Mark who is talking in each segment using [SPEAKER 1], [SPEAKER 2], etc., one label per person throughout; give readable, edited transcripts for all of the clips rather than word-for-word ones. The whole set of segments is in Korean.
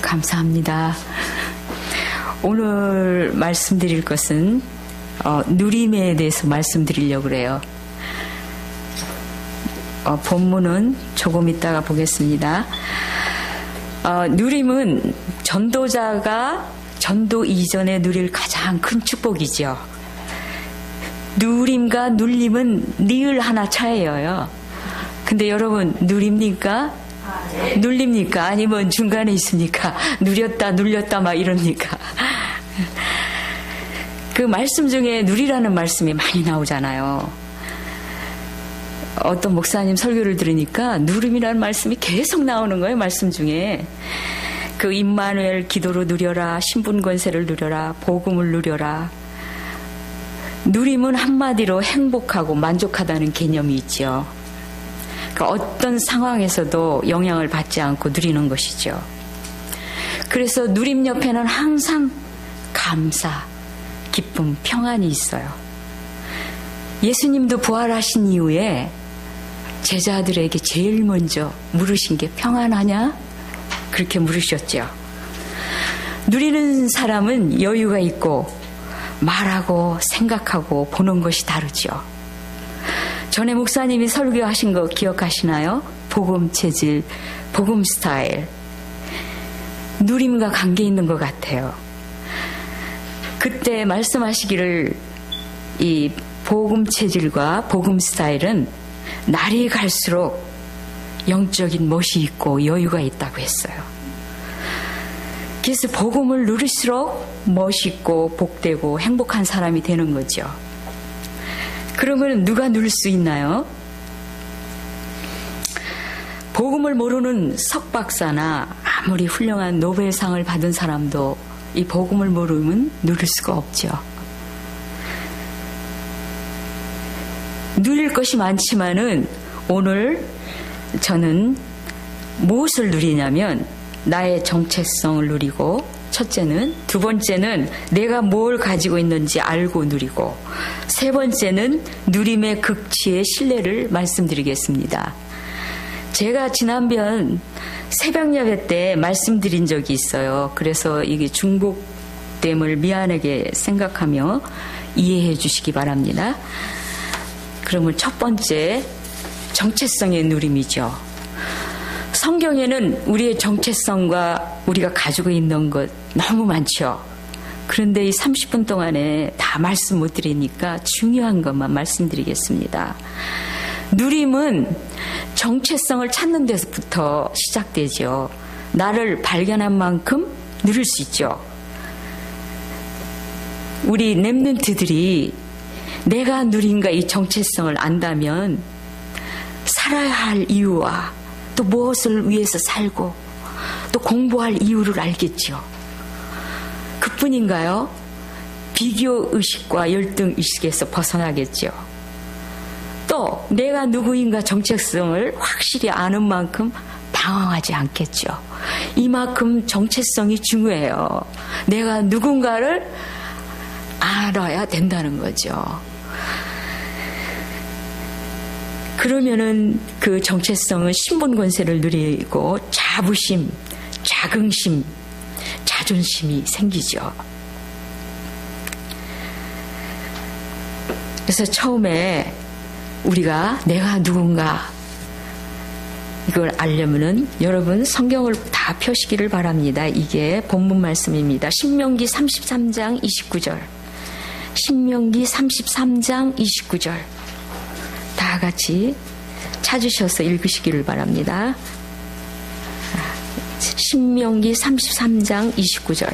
[SPEAKER 1] 감사합니다. 오늘 말씀드릴 것은 누림에 대해서 말씀드리려고 그래요. 본문은 조금 이따가 보겠습니다. 누림은 전도자가 전도 이전에 누릴 가장 큰 축복이죠. 누림과 눌림은 늘 하나 차이예요. 근데 여러분 누립니까? 눌립니까? 아니면 중간에 있습니까? 누렸다 눌렸다 막 이럽니까? 그 말씀 중에 누리라는 말씀이 많이 나오잖아요. 어떤 목사님 설교를 들으니까 누림이라는 말씀이 계속 나오는 거예요. 말씀 중에. 그 임마누엘 기도로 누려라, 신분 권세를 누려라, 복음을 누려라. 누림은 한마디로 행복하고 만족하다는 개념이 있죠. 그러니까 어떤 상황에서도 영향을 받지 않고 누리는 것이죠. 그래서 누림 옆에는 항상 감사, 기쁨, 평안이 있어요. 예수님도 부활하신 이후에 제자들에게 제일 먼저 물으신 게 평안하냐? 그렇게 물으셨죠. 누리는 사람은 여유가 있고 말하고 생각하고 보는 것이 다르죠. 전에 목사님이 설교하신 거 기억하시나요? 복음 체질, 복음 스타일. 누림과 관계 있는 것 같아요. 그때 말씀하시기를 이 복음 체질과 복음 스타일은 날이 갈수록 영적인 멋이 있고 여유가 있다고 했어요. 그래서 복음을 누릴수록 멋있고 복되고 행복한 사람이 되는 거죠. 그러면 누가 누릴 수 있나요? 복음을 모르는 석박사나 아무리 훌륭한 노벨상을 받은 사람도 이 복음을 모르면 누릴 수가 없죠. 누릴 것이 많지만은 오늘 저는 무엇을 누리냐면 나의 정체성을 누리고 첫째는, 두 번째는 내가 뭘 가지고 있는지 알고 누리고, 세 번째는 누림의 극치의 신뢰를 말씀드리겠습니다. 제가 지난번 새벽 예배 때 말씀드린 적이 있어요. 그래서 이게 중복됨을 미안하게 생각하며 이해해 주시기 바랍니다. 그러면 첫 번째, 정체성의 누림이죠. 성경에는 우리의 정체성과 우리가 가지고 있는 것 너무 많죠. 그런데 이 30분 동안에 다 말씀 못 드리니까 중요한 것만 말씀드리겠습니다. 누림은 정체성을 찾는 데서부터 시작되죠. 나를 발견한 만큼 누릴 수 있죠. 우리 렘넌트들이 내가 누린가 이 정체성을 안다면 살아야 할 이유와 또 무엇을 위해서 살고 또 공부할 이유를 알겠죠. 그뿐인가요? 비교의식과 열등의식에서 벗어나겠죠. 또 내가 누구인가 정체성을 확실히 아는 만큼 방황하지 않겠죠. 이만큼 정체성이 중요해요. 내가 누군가를 알아야 된다는 거죠. 그러면은 그 정체성은 신분 권세를 누리고 자부심, 자긍심, 자존심이 생기죠. 그래서 처음에 우리가 내가 누군가 이걸 알려면은 여러분 성경을 다 펴시기를 바랍니다. 이게 본문 말씀입니다. 신명기 33장 29절. 신명기 33장 29절. 다 같이 찾으셔서 읽으시기를 바랍니다. 신명기 33장 29절.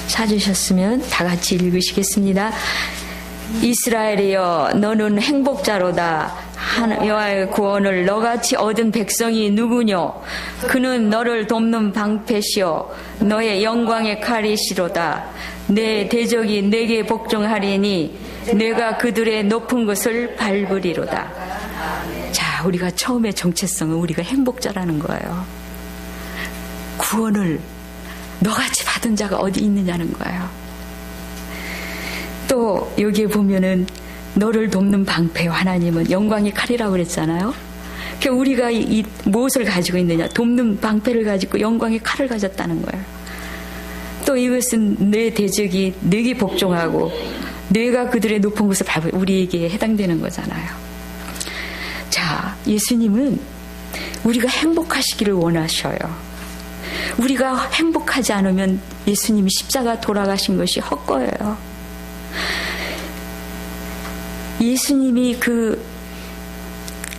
[SPEAKER 1] 찾으셨으면 다 같이 읽으시겠습니다. 이스라엘이여 너는 행복자로다. 여호와의 구원을 너같이 얻은 백성이 누구뇨? 그는 너를 돕는 방패시오 너의 영광의 칼이시로다. 내 대적이 내게 복종하리니 내가 그들의 높은 것을 밟으리로다. 자, 우리가 처음에 정체성은 우리가 행복자라는 거예요. 구원을 너같이 받은 자가 어디 있느냐는 거예요. 또 여기에 보면은 너를 돕는 방패요 하나님은 영광의 칼이라고 그랬잖아요. 그러니까 우리가 이 무엇을 가지고 있느냐? 돕는 방패를 가지고 영광의 칼을 가졌다는 거예요. 또 이것은 내 대적이 내게 복종하고 내가 그들의 높은 곳을 밟을 우리에게 해당되는 거잖아요. 자, 예수님은 우리가 행복하시기를 원하셔요. 우리가 행복하지 않으면 예수님이 십자가 돌아가신 것이 헛거예요. 예수님이 그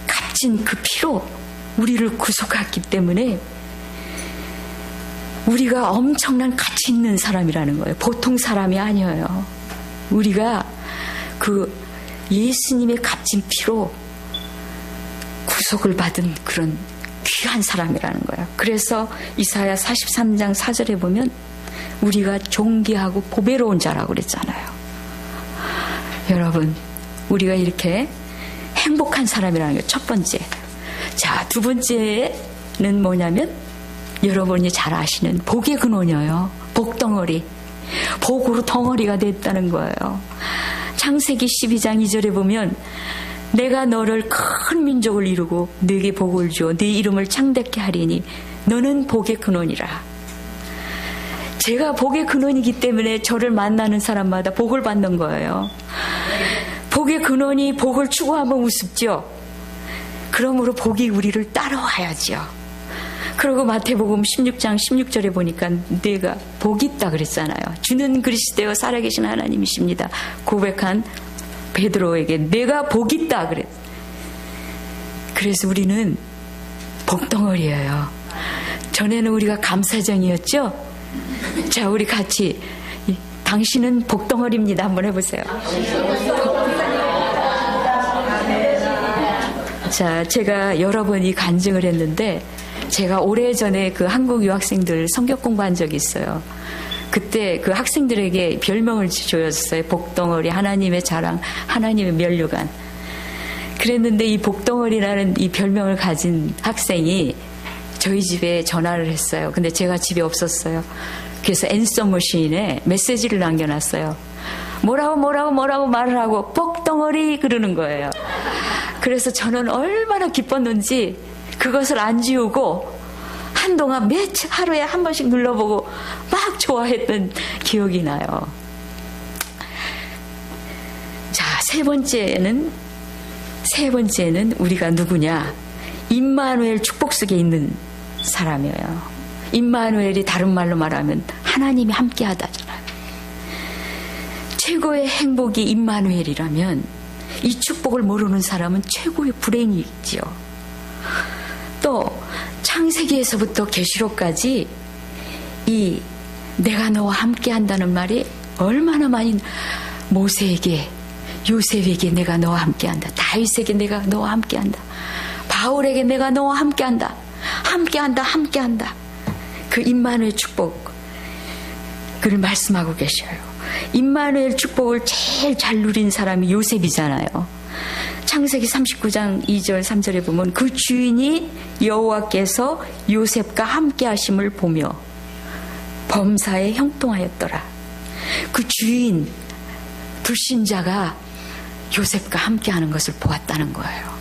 [SPEAKER 1] 값진 그 피로 우리를 구속했기 때문에 우리가 엄청난 가치 있는 사람이라는 거예요. 보통 사람이 아니에요. 우리가 그 예수님의 값진 피로 구속을 받은 그런 귀한 사람이라는 거예요. 그래서 이사야 43장 4절에 보면 우리가 존귀하고 보배로운 자라고 그랬잖아요. 여러분, 우리가 이렇게 행복한 사람이라는 게 첫 번째. 자, 두 번째는 뭐냐면 여러분이 잘 아시는 복의 근원이에요. 복덩어리. 복으로 덩어리가 됐다는 거예요. 창세기 12장 2절에 보면 내가 너를 큰 민족을 이루고 네게 복을 주어 네 이름을 창대케 하리니 너는 복의 근원이라. 제가 복의 근원이기 때문에 저를 만나는 사람마다 복을 받는 거예요. 복의 근원이 복을 추구하면 우습죠. 그러므로 복이 우리를 따라와야죠. 그리고 마태복음 16장 16절에 보니까 내가 복이 있다 그랬잖아요. 주는 그리스도여 살아계신 하나님이십니다. 고백한 베드로에게 내가 복이 있다 그랬. 그래서 우리는 복덩어리예요. 전에는 우리가 감사정이었죠. 자, 우리 같이 당신은 복덩어리입니다. 한번 해보세요. 자, 제가 여러 번 이 간증을 했는데 제가 오래전에 그 한국 유학생들 성경 공부한 적이 있어요. 그때 그 학생들에게 별명을 줘였어요. 복덩어리, 하나님의 자랑, 하나님의 면류관. 그랬는데 이 복덩어리라는 이 별명을 가진 학생이 저희 집에 전화를 했어요. 근데 제가 집에 없었어요. 그래서 앤서 머신에 메시지를 남겨놨어요. 뭐라고 말을 하고 복덩어리 그러는 거예요. 그래서 저는 얼마나 기뻤는지 그것을 안 지우고 한동안 하루에 한 번씩 눌러보고 막 좋아했던 기억이 나요. 자, 세 번째는 우리가 누구냐? 임마누엘 축복 속에 있는 사람이에요. 임마누엘이 다른 말로 말하면 하나님이 함께하다잖아요. 최고의 행복이 임마누엘이라면 이 축복을 모르는 사람은 최고의 불행이 있지요. 또 창세기에서부터 계시록까지 이 내가 너와 함께한다는 말이 얼마나 많이 모세에게, 요셉에게 내가 너와 함께한다. 다윗에게 내가 너와 함께한다. 바울에게 내가 너와 함께한다. 함께한다. 그 임마누엘 축복 그를 말씀하고 계셔요. 임마누엘 축복을 제일 잘 누린 사람이 요셉이잖아요. 창세기 39장 2절 3절에 보면 그 주인이 여호와께서 요셉과 함께 하심을 보며 범사에 형통하였더라. 그 주인 불신자가 요셉과 함께 하는 것을 보았다는 거예요.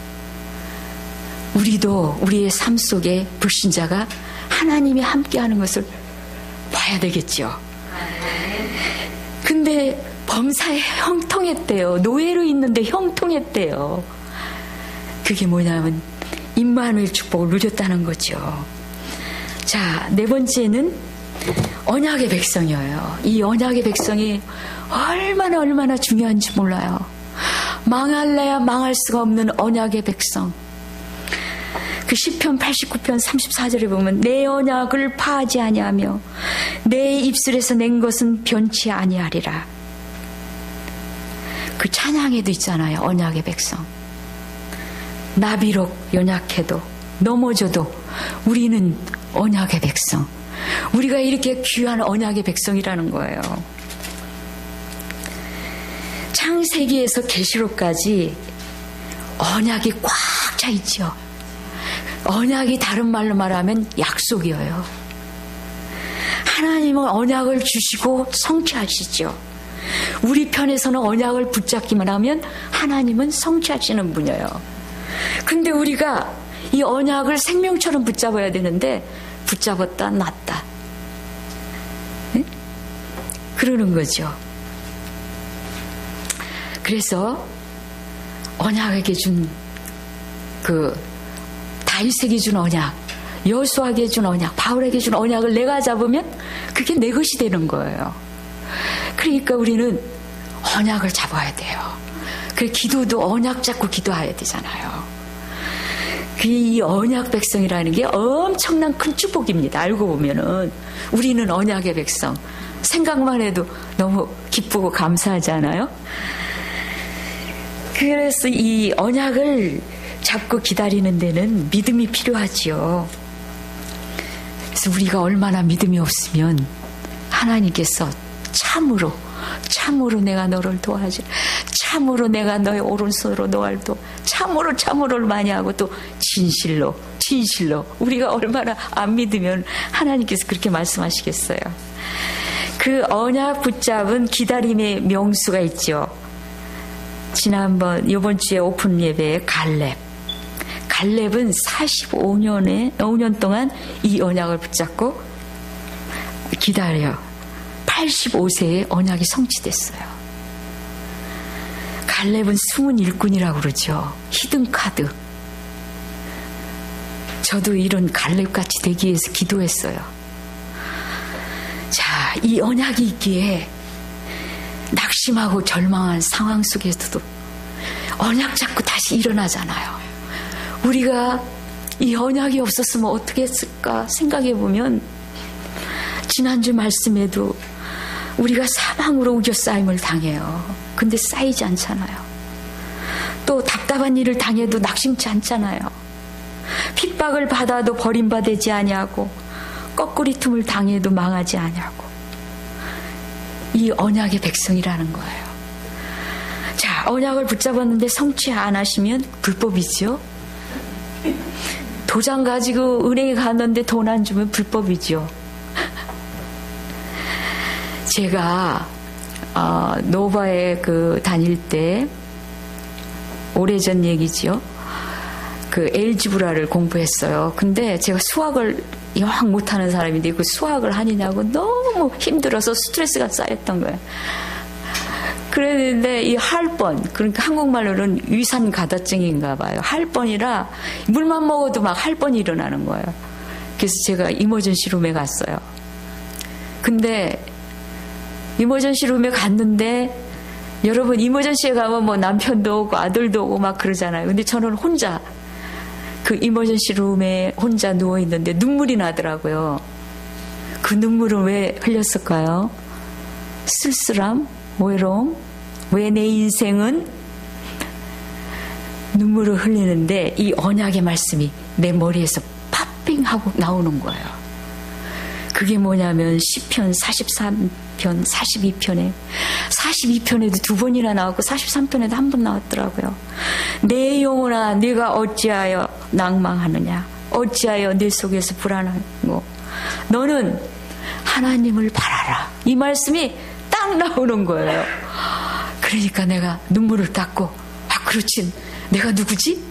[SPEAKER 1] 우리도 우리의 삶 속에 불신자가 하나님이 함께 하는 것을 봐야 되겠죠. 근데 범사에 형통했대요. 노예로 있는데 형통했대요. 그게 뭐냐면 임마누엘 축복을 누렸다는 거죠. 자, 네 번째는 언약의 백성이에요. 이 언약의 백성이 얼마나 중요한지 몰라요. 망할래야 망할 수가 없는 언약의 백성. 그 시편 89편 34절에 보면 내 언약을 파하지 아니하며 내 입술에서 낸 것은 변치 아니하리라. 그 찬양에도 있잖아요. 언약의 백성. 나 비록 연약해도 넘어져도 우리는 언약의 백성. 우리가 이렇게 귀한 언약의 백성이라는 거예요. 창세기에서 계시록까지 언약이 꽉 차 있죠. 언약이 다른 말로 말하면 약속이에요. 하나님은 언약을 주시고 성취하시죠. 우리 편에서는 언약을 붙잡기만 하면 하나님은 성취하시는 분이에요. 근데 우리가 이 언약을 생명처럼 붙잡아야 되는데 붙잡았다 놨다. 네? 그러는 거죠. 그래서 언약에게 준 다윗에게 준 언약, 여호수아에게 준 언약, 바울에게 준 언약을 내가 잡으면 그게 내 것이 되는 거예요. 그러니까 우리는 언약을 잡아야 돼요. 그 기도도 언약 잡고 기도해야 되잖아요. 이 언약 백성이라는 게 엄청난 큰 축복입니다. 알고 보면은 우리는 언약의 백성. 생각만 해도 너무 기쁘고 감사하지 않아요? 그래서 이 언약을 잡고 기다리는 데는 믿음이 필요하지요. 그래서 우리가 얼마나 믿음이 없으면 하나님께서 참으로 내가 너를 도와주라. 참으로 내가 너의 오른손으로 너를 참으로를 많이 하고 또 진실로 우리가 얼마나 안 믿으면 하나님께서 그렇게 말씀하시겠어요. 그 언약 붙잡은 기다림의 명수가 있죠. 이번 주에 오픈 예배에 갈렙은 45년 동안 이 언약을 붙잡고 기다려 85세에 언약이 성취됐어요. 갈렙은 숨은 일꾼이라고 그러죠. 히든카드. 저도 이런 갈렙같이 되기 위해서 기도했어요. 자, 이 언약이 있기에 낙심하고 절망한 상황 속에서도 언약 잡고 다시 일어나잖아요. 우리가 이 언약이 없었으면 어떻게 했을까 생각해보면 지난주 말씀에도 우리가 사망으로 우겨싸임을 당해요. 근데 쌓이지 않잖아요. 또 답답한 일을 당해도 낙심치 않잖아요. 핍박을 받아도 버림받지 아니하고 거꾸리 틈을 당해도 망하지 아니하고 이 언약의 백성이라는 거예요. 자, 언약을 붙잡았는데 성취 안 하시면 불법이죠. 도장 가지고 은행에 갔는데 돈 안 주면 불법이죠. 제가 노바에 다닐 때 오래전 얘기죠. 엘지브라를 공부했어요. 근데 제가 수학을 영 못하는 사람인데 그 수학을 하느냐고 너무 힘들어서 스트레스가 쌓였던 거예요. 그랬는데 이 할번, 그러니까 한국말로는 위산 가다증인가 봐요. 할번이라 물만 먹어도 막 할번이 일어나는 거예요. 그래서 제가 이머전시 룸에 갔어요. 근데 이머전시 룸에 갔는데 여러분 이머전시에 가면 뭐 남편도 오고 아들도 오고 막 그러잖아요. 근데 저는 혼자 이머전시 룸에 혼자 누워있는데 눈물이 나더라고요. 그 눈물은 왜 흘렸을까요? 쓸쓸함? 외로움? 왜 내 인생은 눈물을 흘리는데 이 언약의 말씀이 내 머리에서 팝핑하고 나오는 거예요. 그게 뭐냐면 시편 43편 42편에도 2번이나 나왔고 43편에도 1번 나왔더라고요. 내 영혼아 네가 어찌하여 낭망하느냐, 어찌하여 내 속에서 불안하고 너는 하나님을 바라라. 이 말씀이 딱 나오는 거예요. 그러니까 내가 눈물을 닦고 그렇지, 내가 누구지?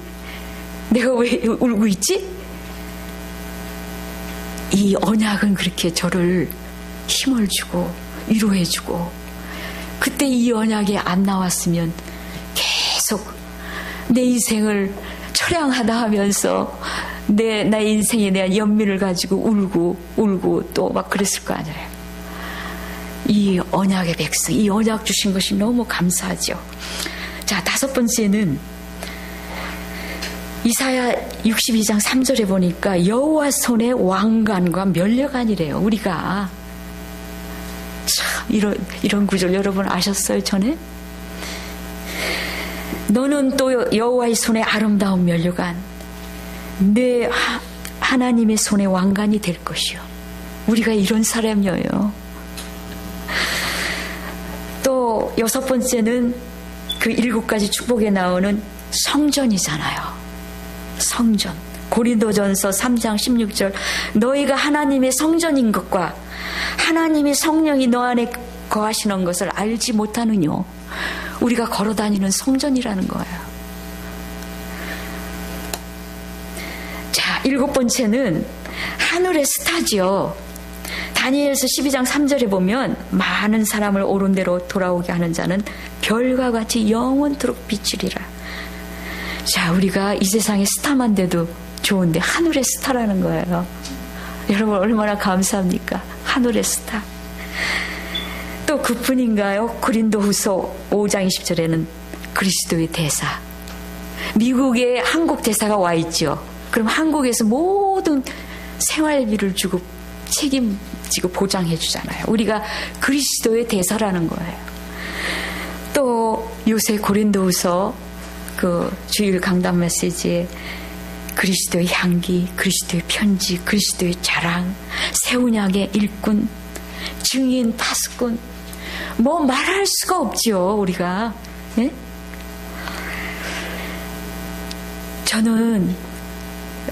[SPEAKER 1] 내가 왜 울고 있지? 이 언약은 그렇게 저를 힘을 주고 위로해주고, 그때 이 언약이 안 나왔으면 계속 내 인생을 처량하다 하면서 나의 인생에 대한 연민을 가지고 울고 또 막 그랬을 거 아니에요. 이 언약의 백성, 이 언약 주신 것이 너무 감사하죠. 자, 5번째는 이사야 62장 3절에 보니까 여호와 손에 왕관과 면류관이래요. 우리가 참 이런 구절 여러분 아셨어요? 전에? 너는 또 여호와의 손에 아름다운 면류관, 내 하나님의 손에 왕관이 될 것이요. 우리가 이런 사람이에요. 또 6번째는 그 7가지 축복에 나오는 성전이잖아요. 성전, 고린도전서 3장 16절 너희가 하나님의 성전인 것과 하나님의 성령이 너 안에 거하시는 것을 알지 못하느뇨. 우리가 걸어다니는 성전이라는 거예요. 자, 7번째는 하늘의 스타지요. 다니엘서 12장 3절에 보면 많은 사람을 옳은 대로 돌아오게 하는 자는 별과 같이 영원토록 비치리라. 자, 우리가 이 세상의 스타만 돼도 좋은데 하늘의 스타라는 거예요. 여러분 얼마나 감사합니까? 하늘의 스타. 또 그뿐인가요? 고린도후서 5장 20절에는 그리스도의 대사. 미국에 한국 대사가 와 있죠. 그럼 한국에서 모든 생활비를 주고 책임지고 보장해 주잖아요. 우리가 그리스도의 대사라는 거예요. 또 요새 고린도후서 그 주일 강단 메시지에 그리스도의 향기, 그리스도의 편지, 그리스도의 자랑, 새 언약의 일꾼, 증인, 파수꾼, 뭐 말할 수가 없지요, 우리가. 네? 저는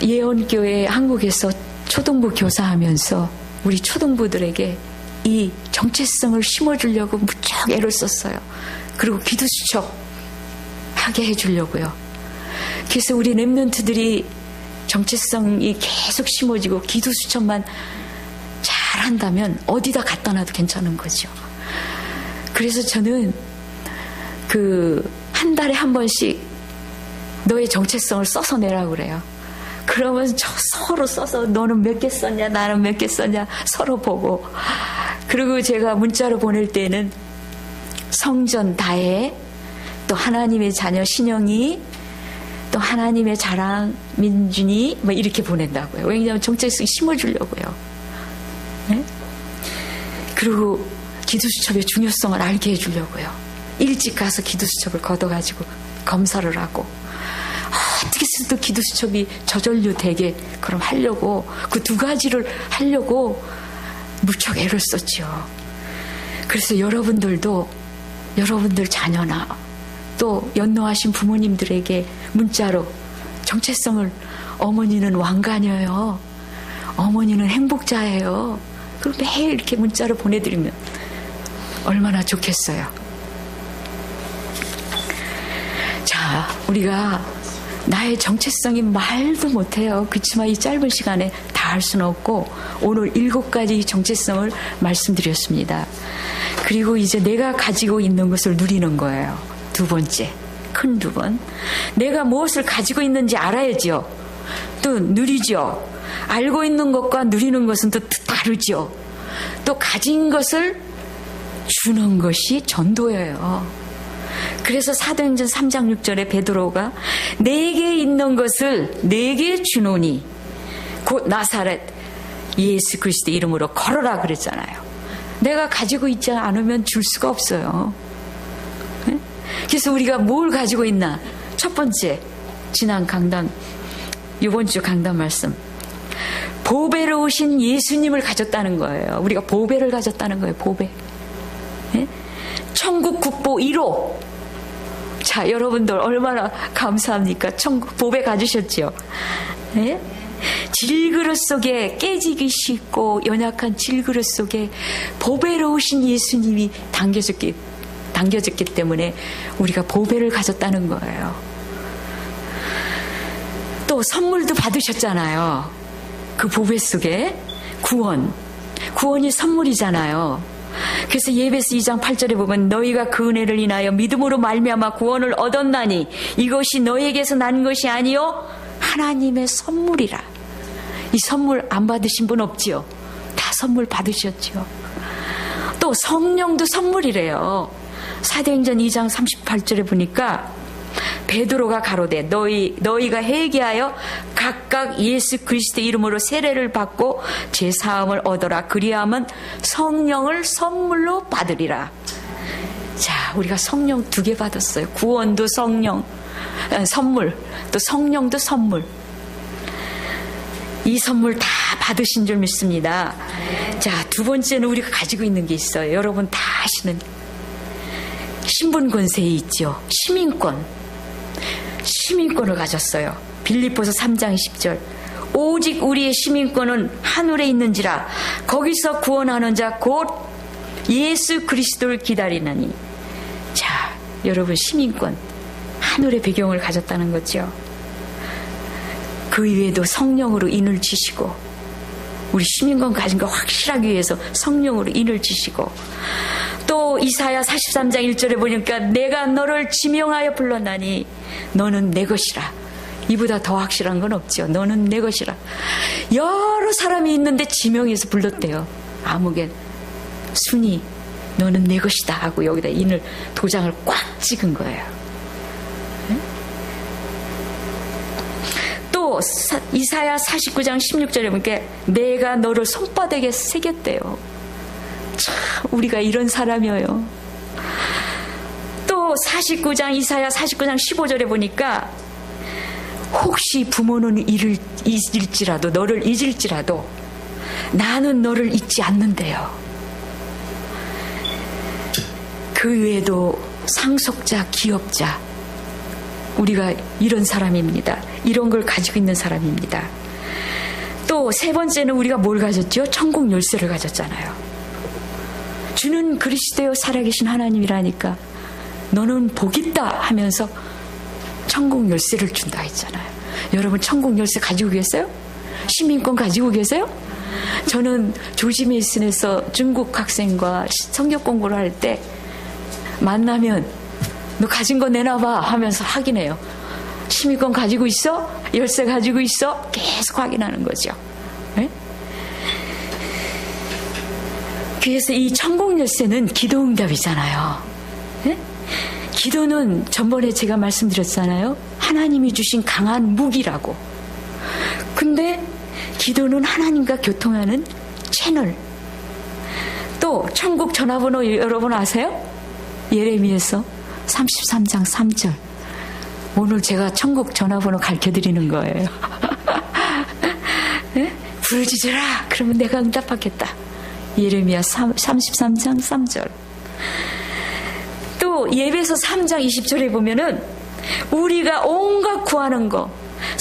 [SPEAKER 1] 예언교회 한국에서 초등부 교사하면서 우리 초등부들에게 이 정체성을 심어주려고 무척 애를 썼어요. 그리고 기도수첩 하게 해주려고요. 그래서 우리 랩런트들이 정체성이 계속 심어지고 기도수첩만 잘한다면 어디다 갖다 놔도 괜찮은 거죠. 그래서 저는 한 달에 한 번씩 너의 정체성을 써서 내라고 그래요. 그러면 서로 써서 너는 몇 개 썼냐 나는 몇 개 썼냐 서로 보고, 그리고 제가 문자로 보낼 때는 성전 다혜, 또 하나님의 자녀 신영이, 또 하나님의 자랑 민준이 뭐 이렇게 보낸다고요. 왜냐하면 정체성 심어주려고요. 네? 그리고 기도수첩의 중요성을 알게 해주려고요. 일찍 가서 기도수첩을 걷어가지고 검사를 하고, 어떻게 해서도 기도수첩이 저절로 되게 그럼 하려고, 그 두 가지를 하려고 무척 애를 썼죠. 그래서 여러분들도 여러분들 자녀나 또 연로하신 부모님들에게 문자로 정체성을, 어머니는 왕가녀예요, 어머니는 행복자예요, 그럼 매일 이렇게 문자로 보내드리면 얼마나 좋겠어요. 자, 우리가 나의 정체성이 말도 못해요. 그렇지만 이 짧은 시간에 다 할 수는 없고 오늘 7가지 정체성을 말씀드렸습니다. 그리고 이제 내가 가지고 있는 것을 누리는 거예요. 2번째, 큰 2번. 내가 무엇을 가지고 있는지 알아야죠. 또 누리죠. 알고 있는 것과 누리는 것은 또 다르죠. 또 가진 것을 주는 것이 전도예요. 그래서 사도행전 3장 6절에 베드로가 내게 있는 것을 내게 주노니 곧 나사렛 예수 그리스도 이름으로 걸어라 그랬잖아요. 내가 가지고 있지 않으면 줄 수가 없어요. 그래서 우리가 뭘 가지고 있나? 첫 번째, 지난 강단, 이번 주 강단 말씀, 보배로 오신 예수님을 가졌다는 거예요. 우리가 보배를 가졌다는 거예요. 보배. 천국 국보 1호. 자, 여러분들 얼마나 감사합니까? 천국 보배 가지셨죠? 네? 질그릇 속에, 깨지기 쉽고 연약한 질그릇 속에 보배로 오신 예수님이 담겨졌기 때문에 우리가 보배를 가졌다는 거예요. 또 선물도 받으셨잖아요. 그 보배 속에 구원이 선물이잖아요. 그래서 예배서 2장 8절에 보면 너희가 그 은혜를 인하여 믿음으로 말미암아 구원을 얻었나니 이것이 너희에게서 난 것이 아니요 하나님의 선물이라. 이 선물 안 받으신 분 없지요? 다 선물 받으셨죠. 또 성령도 선물이래요. 사도행전 2장 38절에 보니까 베드로가 가로되 너희가 회개하여 각각 예수 그리스도 이름으로 세례를 받고 제사함을 얻어라. 그리하면 성령을 선물로 받으리라. 자, 우리가 성령 2개 받았어요. 구원도 성령, 선물, 또 성령도 선물. 이 선물 다 받으신 줄 믿습니다. 자, 2번째는 우리가 가지고 있는 게 있어요. 여러분 다 아시는 신분 권세에 있죠. 시민권을 가졌어요. 빌립보서 3장 10절 오직 우리의 시민권은 하늘에 있는지라. 거기서 구원하는 자 곧 예수 그리스도를 기다리나니. 자, 여러분, 시민권, 하늘의 배경을 가졌다는 거죠. 그 이외에도 성령으로 인을 지시고, 우리 시민권 가진 거 확실하기 위해서 성령으로 인을 지시고, 또 이사야 43장 1절에 보니까 내가 너를 지명하여 불렀나니 너는 내 것이라. 이보다 더 확실한 건 없죠. 너는 내 것이라. 여러 사람이 있는데 지명해서 불렀대요. 아무개 순이 너는 내 것이다 하고 여기다 인을 도장을 꽉 찍은 거예요. 또 이사야 49장 16절에 보니까 내가 너를 손바닥에 새겼대요. 참, 우리가 이런 사람이에요. 또 49장 이사야 49장 15절에 보니까 혹시 부모는 잊을지라도, 너를 잊을지라도 나는 너를 잊지 않는데요. 그 외에도 상속자, 기업자, 우리가 이런 사람입니다. 이런 걸 가지고 있는 사람입니다. 또 세 번째는 우리가 뭘 가졌죠? 천국 열쇠를 가졌잖아요. 주는 그리스도여 살아계신 하나님이라니까 너는 복 있다 하면서 천국 열쇠를 준다 했잖아요. 여러분, 천국 열쇠 가지고 계세요? 시민권 가지고 계세요? 저는 조지메이슨에서 중국 학생과 성경 공부를 할 때 만나면 너 가진 거 내놔봐 하면서 확인해요. 시민권 가지고 있어? 열쇠 가지고 있어? 계속 확인하는 거죠. 네? 그래서 이 천국 열쇠는 기도응답이잖아요. 네? 기도는 전번에 제가 말씀드렸잖아요. 하나님이 주신 강한 무기라고. 근데 기도는 하나님과 교통하는 채널. 또 천국 전화번호 여러분 아세요? 예레미야서 33장 3절. 오늘 제가 천국 전화번호 가르쳐드리는 거예요. 네? 부르짖으라. 그러면 내가 응답하겠다. 예레미야 33장 3절. 또 예배서 3장 20절에 보면은 우리가 온갖 구하는 거,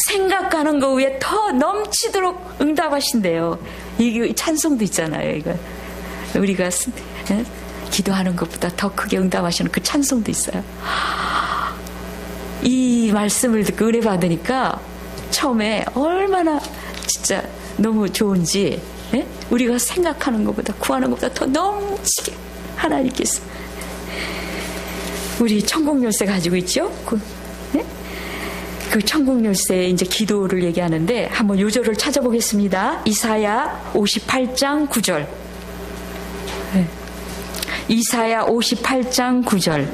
[SPEAKER 1] 생각하는 거 위에 더 넘치도록 응답하신대요. 이게 찬송도 있잖아요. 이거 우리가 기도하는 것보다 더 크게 응답하시는 그 찬송도 있어요. 이 말씀을 듣고 은혜 받으니까 처음에 얼마나 진짜 너무 좋은지, 예? 우리가 생각하는 것보다 구하는 것보다 더 넘치게 하나님께서 우리 천국 열쇠 가지고 있죠? 그 천국 열쇠의 이제 기도를 얘기하는데 한번 요절을 찾아보겠습니다. 이사야 58장 9절. 네. 이사야 58장 9절.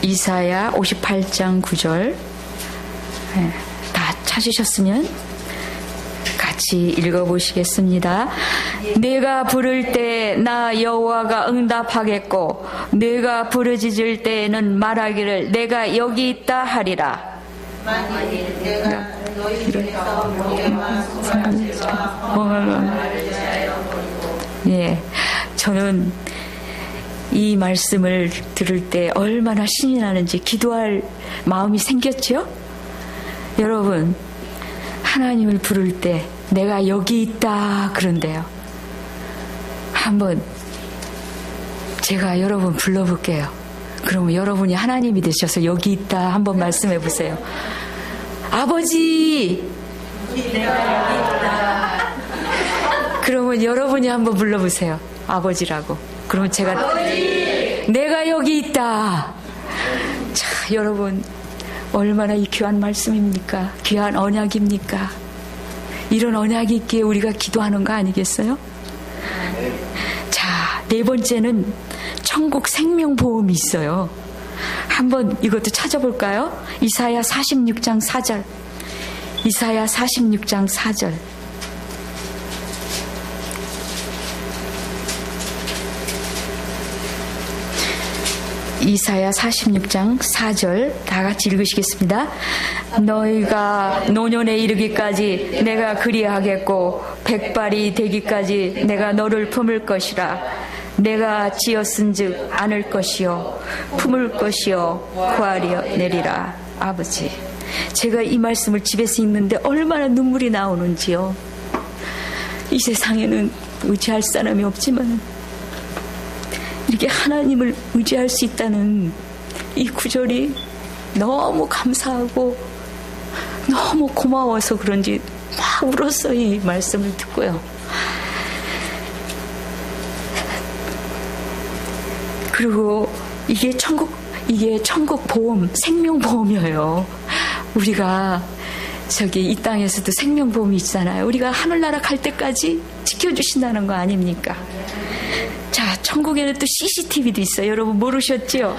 [SPEAKER 1] 이사야 58장 9절. 네. 다 찾으셨으면 같이 읽어보시겠습니다. 내가 부를 때 나 여호와가 응답하겠고 내가 부르짖을 때에는 말하기를 내가 여기 있다 하리라. 만일 내가 너희 중에서 목에만 예, 저는 이 말씀을 들을 때 얼마나 신이 나는지 기도할 마음이 생겼죠? 여러분, 하나님을 부를 때 내가 여기 있다 그런데요. 한번 제가 여러분 불러볼게요. 그러면 여러분이 하나님이 되셔서 여기 있다 한번 말씀해 보세요. 아버지, 내가 여기 있다. 그러면 여러분이 한번 불러보세요. 아버지라고. 그러면 제가 아버지, 내가 여기 있다. 자, 여러분 얼마나 이 귀한 말씀입니까? 귀한 언약입니까? 이런 언약이 있기에 우리가 기도하는 거 아니겠어요? 자, 네 번째는 천국 생명보험이 있어요. 한번 이것도 찾아볼까요? 이사야 46장 4절. 이사야 46장 4절. 이사야 46장 4절 다 같이 읽으시겠습니다. 너희가 노년에 이르기까지 내가 그리하겠고 백발이 되기까지 내가 너를 품을 것이라. 내가 지었은즉 안을 것이요 품을 것이요 구하려 내리라. 아버지, 제가 이 말씀을 집에서 읽는데 얼마나 눈물이 나오는지요. 이 세상에는 의지할 사람이 없지만 이렇게 하나님을 의지할 수 있다는 이 구절이 너무 감사하고 너무 고마워서 그런지 막 울었어요. 이 말씀을 듣고요. 그리고 이게 천국 보험, 생명보험이에요. 우리가 이 땅에서도 생명보험이 있잖아요. 우리가 하늘나라 갈 때까지 지켜주신다는 거 아닙니까? 자, 천국에는 또 CCTV도 있어요. 여러분 모르셨죠?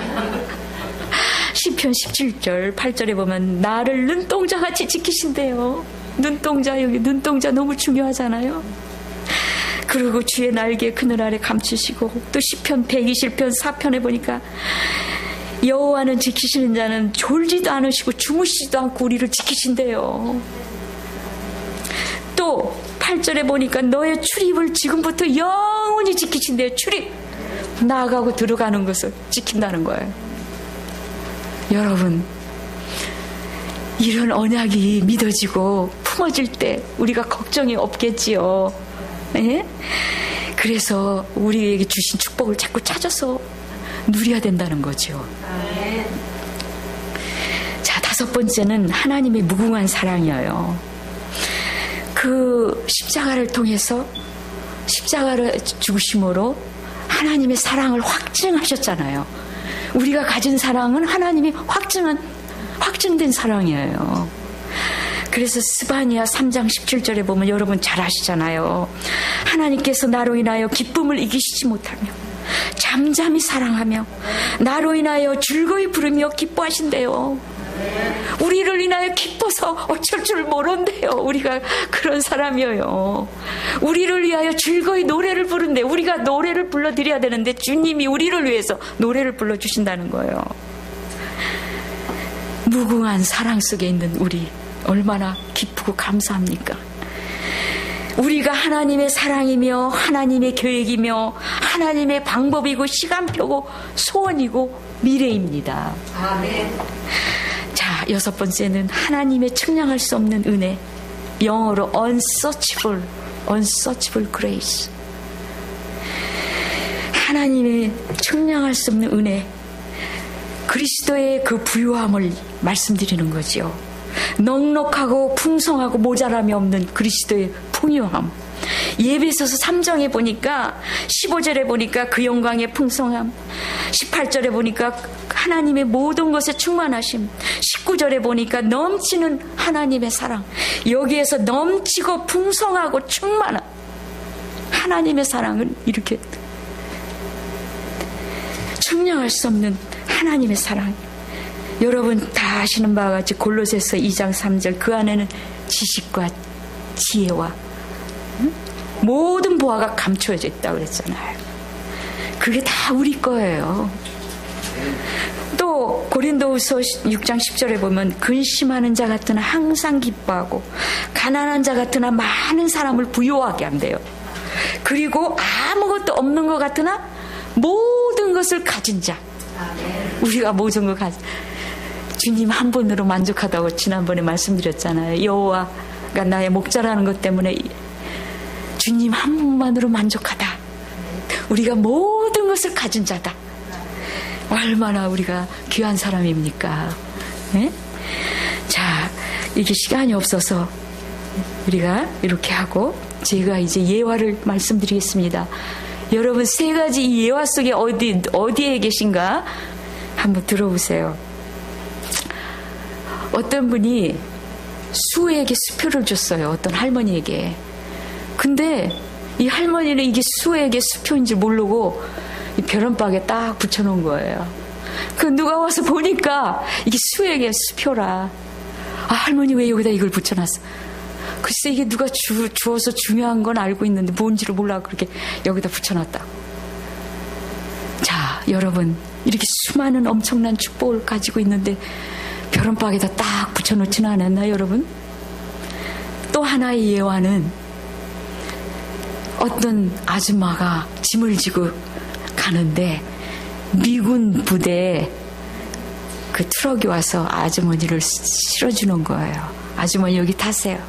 [SPEAKER 1] 시편 17절 8절에 보면 나를 눈동자같이 지키신대요. 눈동자, 여기 눈동자 너무 중요하잖아요. 그리고 주의 날개 그늘 아래 감추시고, 또 시편 120편 4편에 보니까 여호와는 지키시는 자는 졸지도 않으시고 주무시지도 않고 우리를 지키신대요. 또 8절에 보니까 너의 출입을 지금부터 영원히 지키신대요. 출입, 나가고 들어가는 것을 지킨다는 거예요. 여러분, 이런 언약이 믿어지고 품어질 때 우리가 걱정이 없겠지요. 예? 그래서 우리에게 주신 축복을 자꾸 찾아서 누려야 된다는 거죠. 자, 5번째는 하나님의 무궁한 사랑이에요. 그 십자가를 통해서, 십자가를 죽으심으로 하나님의 사랑을 확증하셨잖아요. 우리가 가진 사랑은 하나님이 확증된 사랑이에요. 그래서 스바냐 3장 17절에 보면 여러분 잘 아시잖아요. 하나님께서 나로 인하여 기쁨을 이기시지 못하며 잠잠히 사랑하며 나로 인하여 즐거이 부르며 기뻐하신대요. 우리를 인하여 기뻐서 어쩔 줄 모른대요. 우리가 그런 사람이에요. 우리를 위하여 즐거이 노래를 부른대. 우리가 노래를 불러드려야 되는데 주님이 우리를 위해서 노래를 불러주신다는 거예요. 무궁한 사랑 속에 있는 우리 얼마나 기쁘고 감사합니까? 우리가 하나님의 사랑이며 하나님의 계획이며 하나님의 방법이고 시간표고 소원이고 미래입니다. 아멘. 자, 6번째는 하나님의 측량할 수 없는 은혜, 영어로 unsearchable grace. 하나님의 측량할 수 없는 은혜, 그리스도의 그 부유함을 말씀드리는 거죠. 넉넉하고 풍성하고 모자람이 없는 그리스도의 풍요함. 예배소서 3장에 보니까 15절에 보니까 그 영광의 풍성함, 18절에 보니까 하나님의 모든 것에 충만하심, 19절에 보니까 넘치는 하나님의 사랑. 여기에서 넘치고 풍성하고 충만한 하나님의 사랑은 이렇게 측량할 수 없는 하나님의 사랑. 여러분 다 아시는 바와 같이 골로새서 2장 3절 그 안에는 지식과 지혜와 모든 보화가 감춰져 있다고 그랬잖아요. 그게 다 우리 거예요. 또 고린도후서 6장 10절에 보면 근심하는 자 같으나 항상 기뻐하고 가난한 자 같으나 많은 사람을 부유하게 한대요. 그리고 아무것도 없는 것 같으나 모든 것을 가진 자. 우리가 모든 걸 가진 주님 한 분으로 만족하다고 지난번에 말씀드렸잖아요. 여호와가 나의 목자라는 것 때문에 주님 한 분만으로 만족하다. 우리가 모든 것을 가진 자다. 얼마나 우리가 귀한 사람입니까? 네? 자, 이게 시간이 없어서 우리가 이렇게 하고 제가 이제 예화를 말씀드리겠습니다. 여러분 3가지 이 예화 속에 어디에 계신가 한번 들어보세요. 어떤 분이 수에게 수표를 줬어요. 어떤 할머니에게. 근데 이 할머니는 이게 수에게 수표인지 모르고 이 벼른박에 딱 붙여놓은 거예요. 그 누가 와서 보니까 이게 수에게 수표라. 아, 할머니 왜 여기다 이걸 붙여놨어? 글쎄 이게 누가 주어서 중요한 건 알고 있는데 뭔지를 몰라 그렇게 여기다 붙여놨다. 자, 여러분 이렇게 수많은 엄청난 축복을 가지고 있는데 벼른박에다 딱 붙여놓지는 않았나요, 여러분? 또 하나의 예화는 어떤 아줌마가 짐을 지고 가는데 미군 부대 그 트럭이 와서 아주머니를 실어주는 거예요. 아주머니 여기 타세요.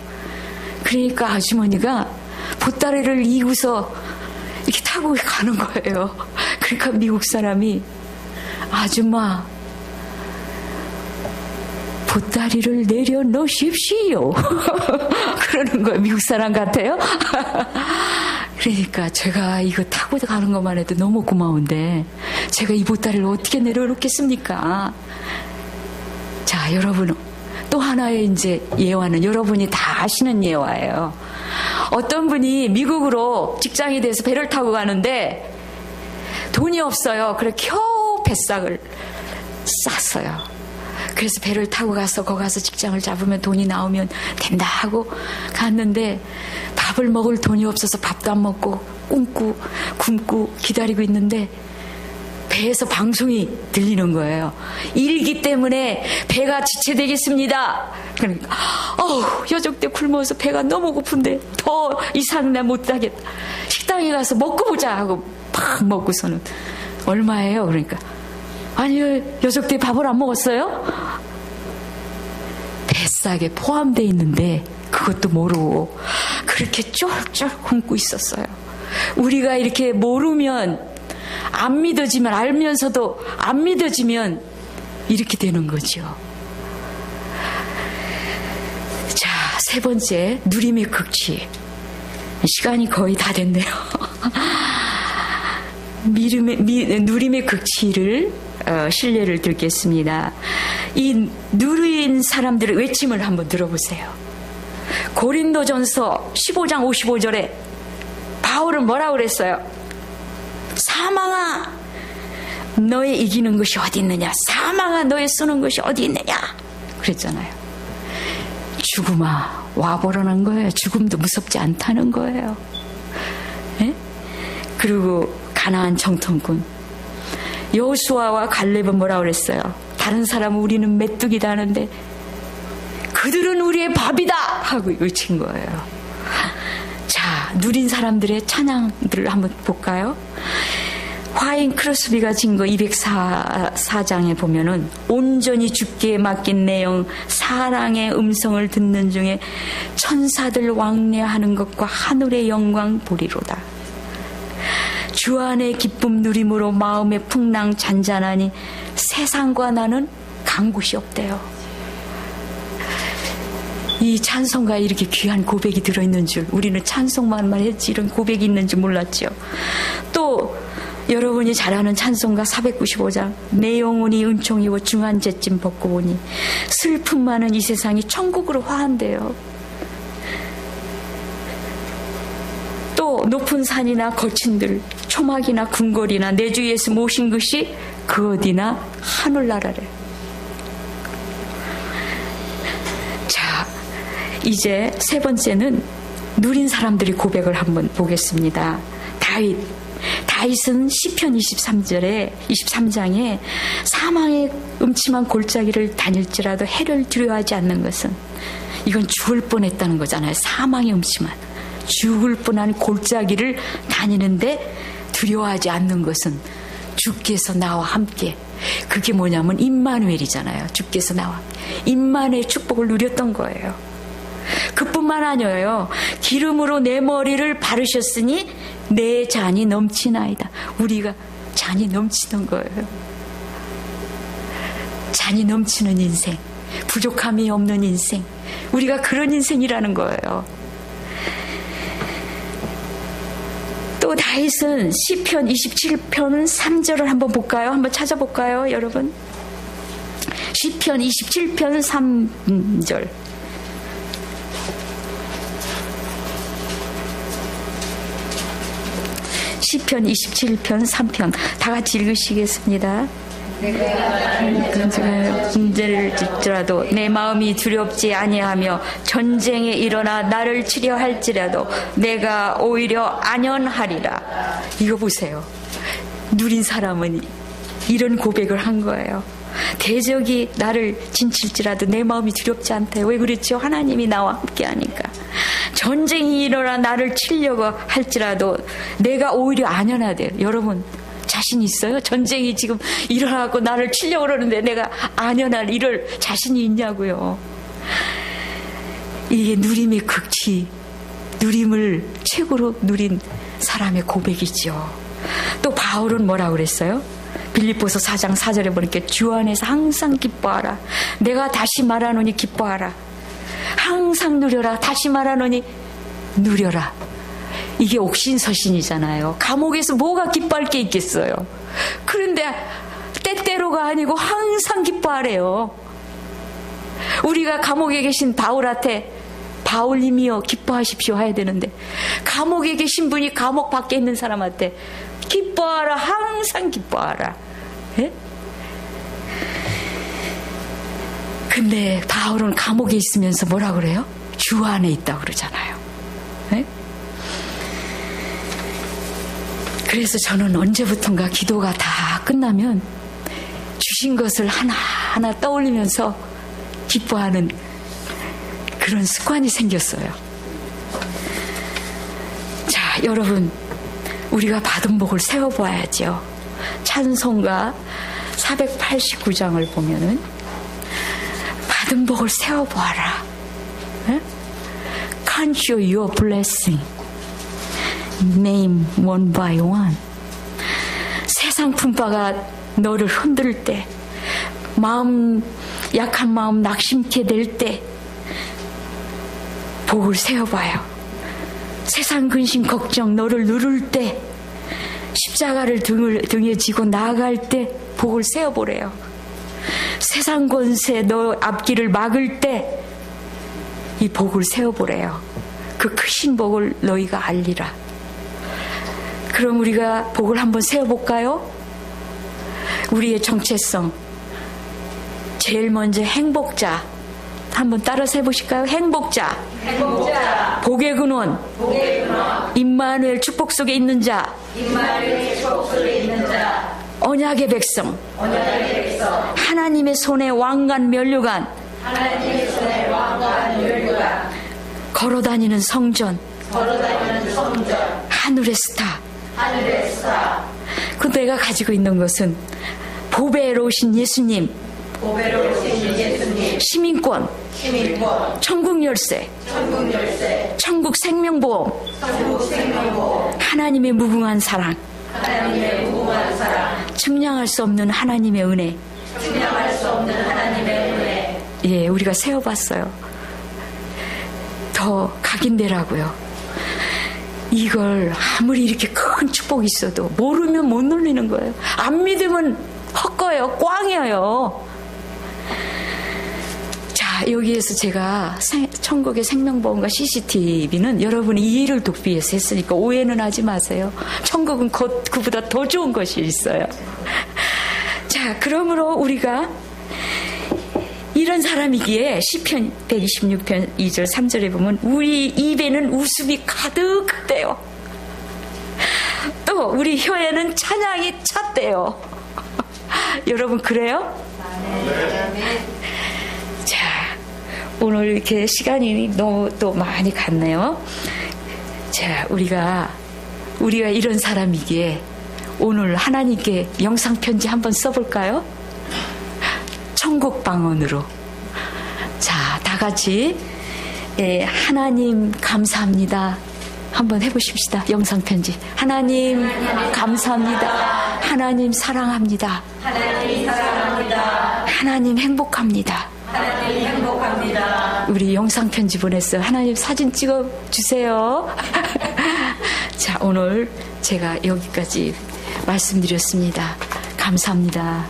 [SPEAKER 1] 그러니까 아주머니가 보따리를 이고서 이렇게 타고 가는 거예요. 그러니까 미국 사람이 아줌마 보따리를 내려놓으십시오. 그러는 거예요. 미국 사람 같아요. 그러니까 제가 이거 타고 가는 것만 해도 너무 고마운데 제가 이 보따리를 어떻게 내려놓겠습니까? 자, 여러분 또 하나의 이제 예화는 여러분이 다 아시는 예화예요. 어떤 분이 미국으로 직장이 돼서 배를 타고 가는데 돈이 없어요. 그래 겨우 뱃삭을 쌌어요. 그래서 배를 타고 가서 거기 가서 직장을 잡으면 돈이 나오면 된다 하고 갔는데 밥을 먹을 돈이 없어서 밥도 안 먹고 굶고 기다리고 있는데 배에서 방송이 들리는 거예요. 일기 때문에 배가 지체되겠습니다. 그러니까 여적대 굶어서 배가 너무 고픈데 더 이상 나 못하겠다. 식당에 가서 먹고 보자 하고 팍 먹고서는 얼마예요? 그러니까 아니요, 여적대 밥을 안 먹었어요? 뱃삭에 포함되어 있는데 그것도 모르고 그렇게 쫄쫄 굶고 있었어요. 우리가 이렇게 모르면 안 믿어지면 알면서도 안 믿어지면 이렇게 되는 거죠. 자, 세 번째 누림의 극치. 시간이 거의 다 됐네요. 누림의 극치를 신뢰를 듣겠습니다. 이 누린 사람들의 외침을 한번 들어보세요. 고린도전서 15장 55절에 바울은 뭐라고 그랬어요? 사망아 너의 이기는 것이 어디 있느냐, 사망아 너의 쓰는 것이 어디 있느냐 그랬잖아요. 죽음아 와보라는 거예요. 죽음도 무섭지 않다는 거예요. 네? 그리고 가나안 정탐꾼 여호수아와 갈렙은 뭐라고 그랬어요? 다른 사람은 우리는 메뚜기다 하는데 그들은 우리의 밥이다 하고 외친 거예요. 자, 누린 사람들의 찬양들을 한번 볼까요? 화인 크로스비가 증거 204장에 보면은 온전히 주께 맡긴 내용 사랑의 음성을 듣는 중에 천사들 왕래하는 것과 하늘의 영광 보리로다. 주 안의 기쁨 누림으로 마음의 풍랑 잔잔하니 세상과 나는 간 곳이 없대요. 이 찬송가에 이렇게 귀한 고백이 들어있는 줄, 우리는 찬송만 했지 이런 고백이 있는 줄 몰랐죠. 또 여러분이 잘 아는 찬송가 495장 내 영혼이 은총이고 중한 재짐 벗고 보니 슬픔 많은 이 세상이 천국으로 화한대요. 또 높은 산이나 거친들 초막이나 궁궐이나 내 주 예수 모신 것이 그 어디나 하늘나라래. 자, 이제 세 번째는 누린 사람들이 고백을 한번 보겠습니다. 다윗은 시편 23장에 사망의 음침한 골짜기를 다닐지라도 해를 두려워하지 않는 것은 이건 죽을 뻔했다는 거잖아요. 사망의 음침한 죽을 뻔한 골짜기를 다니는데 두려워하지 않는 것은 주께서 나와 함께, 그게 뭐냐면 임마누엘이잖아요. 주께서 나와 임마누엘의 축복을 누렸던 거예요. 그뿐만 아니에요. 기름으로 내 머리를 바르셨으니 내 잔이 넘치나이다. 우리가 잔이 넘치는 거예요. 잔이 넘치는 인생, 부족함이 없는 인생, 우리가 그런 인생이라는 거예요. 또 다윗은 시편 27편 3절을 한번 볼까요? 한번 찾아볼까요, 여러분? 시편 27편 3절. 시편 27편 3편 다 같이 읽으시겠습니다. 내가 문제를 짓더라도 내 마음이 두렵지 아니하며 전쟁에 일어나 나를 치려 할지라도 내가 오히려 안연하리라. 이거 보세요. 누린 사람은 이런 고백을 한 거예요. 대적이 나를 진칠지라도 내 마음이 두렵지 않대. 왜 그랬죠? 하나님이 나와 함께 하니까. 전쟁이 일어나 나를 치려고 할지라도 내가 오히려 안연하대요. 여러분, 자신 있어요? 전쟁이 지금 일어나고 나를 치려고 그러는데 내가 안연할 이럴 자신이 있냐고요. 이게 누림의 극치, 누림을 최고로 누린 사람의 고백이죠. 또 바울은 뭐라고 그랬어요? 빌립보서 4장 4절에 보니까 주 안에서 항상 기뻐하라. 내가 다시 말하노니 기뻐하라. 항상 누려라. 다시 말하노니 누려라. 이게 옥신서신이잖아요. 감옥에서 뭐가 기뻐할 게 있겠어요. 그런데 때때로가 아니고 항상 기뻐하래요. 우리가 감옥에 계신 바울한테 바울님이여 기뻐하십시오 해야 되는데 감옥에 계신 분이 감옥 밖에 있는 사람한테 기뻐하라. 항상 기뻐하라. 예? 근데 바울은 감옥에 있으면서 뭐라 그래요? 주 안에 있다고 그러잖아요. 예? 그래서 저는 언제부턴가 기도가 다 끝나면 주신 것을 하나하나 떠올리면서 기뻐하는 그런 습관이 생겼어요. 자, 여러분, 우리가 받은 복을 세워봐야죠. 찬송가 489장을 보면은 받은 복을 세워보아라. 네? Count your blessing. Name one by one. 세상 풍파가 너를 흔들 때, 약한 마음 낙심케 될 때 복을 세워봐요. 세상 근심 걱정 너를 누를 때, 십자가를 등에 지고 나아갈 때 복을 세워보래요. 세상 권세 너 앞길을 막을 때 이 복을 세워보래요. 그 크신 복을 너희가 알리라. 그럼 우리가 복을 한번 세워볼까요? 우리의 정체성, 제일 먼저 행복자 한번 따라서 해보실까요? 행복자, 복의 근원, 임마누엘 축복 속에 있는 자, 언약의 백성, 하나님의 손에 왕관 면류관, 걸어다니는 성전, 하늘의 스타. 그 내가 가지고 있는 것은 보배로우신 예수님, 시민권, 천국 열쇠, 천국 생명보험, 하나님의 무궁한 사랑, 측량할 수 없는 하나님의 은혜. 예, 우리가 세워봤어요. 더 각인되라고요. 이걸 아무리 이렇게 큰 축복이 있어도 모르면 못 누리는 거예요. 안 믿으면 헛거예요. 꽝이에요. 자, 여기에서 제가 천국의 생명보험과 CCTV는 여러분이 이해를 돕기 위해서 했으니까 오해는 하지 마세요. 천국은 그보다 더 좋은 것이 있어요. 자, 그러므로 우리가 이런 사람이기에 시편 126편 2절 3절에 보면 우리 입에는 웃음이 가득대요. 또 우리 혀에는 찬양이 찼대요. 여러분 그래요? 자, 오늘 이렇게 시간이 너무 또 많이 갔네요. 자, 우리가 이런 사람이기에 오늘 하나님께 영상편지 한번 써볼까요? 천국 방언으로. 자, 다 같이 하나님 감사합니다. 한번 해보십시다. 영상편지. 하나님 감사합니다. 하나님 사랑합니다. 하나님 행복합니다. 우리 영상편지 보냈어요. 하나님 사진 찍어주세요. 자, 오늘 제가 여기까지 말씀드렸습니다. 감사합니다.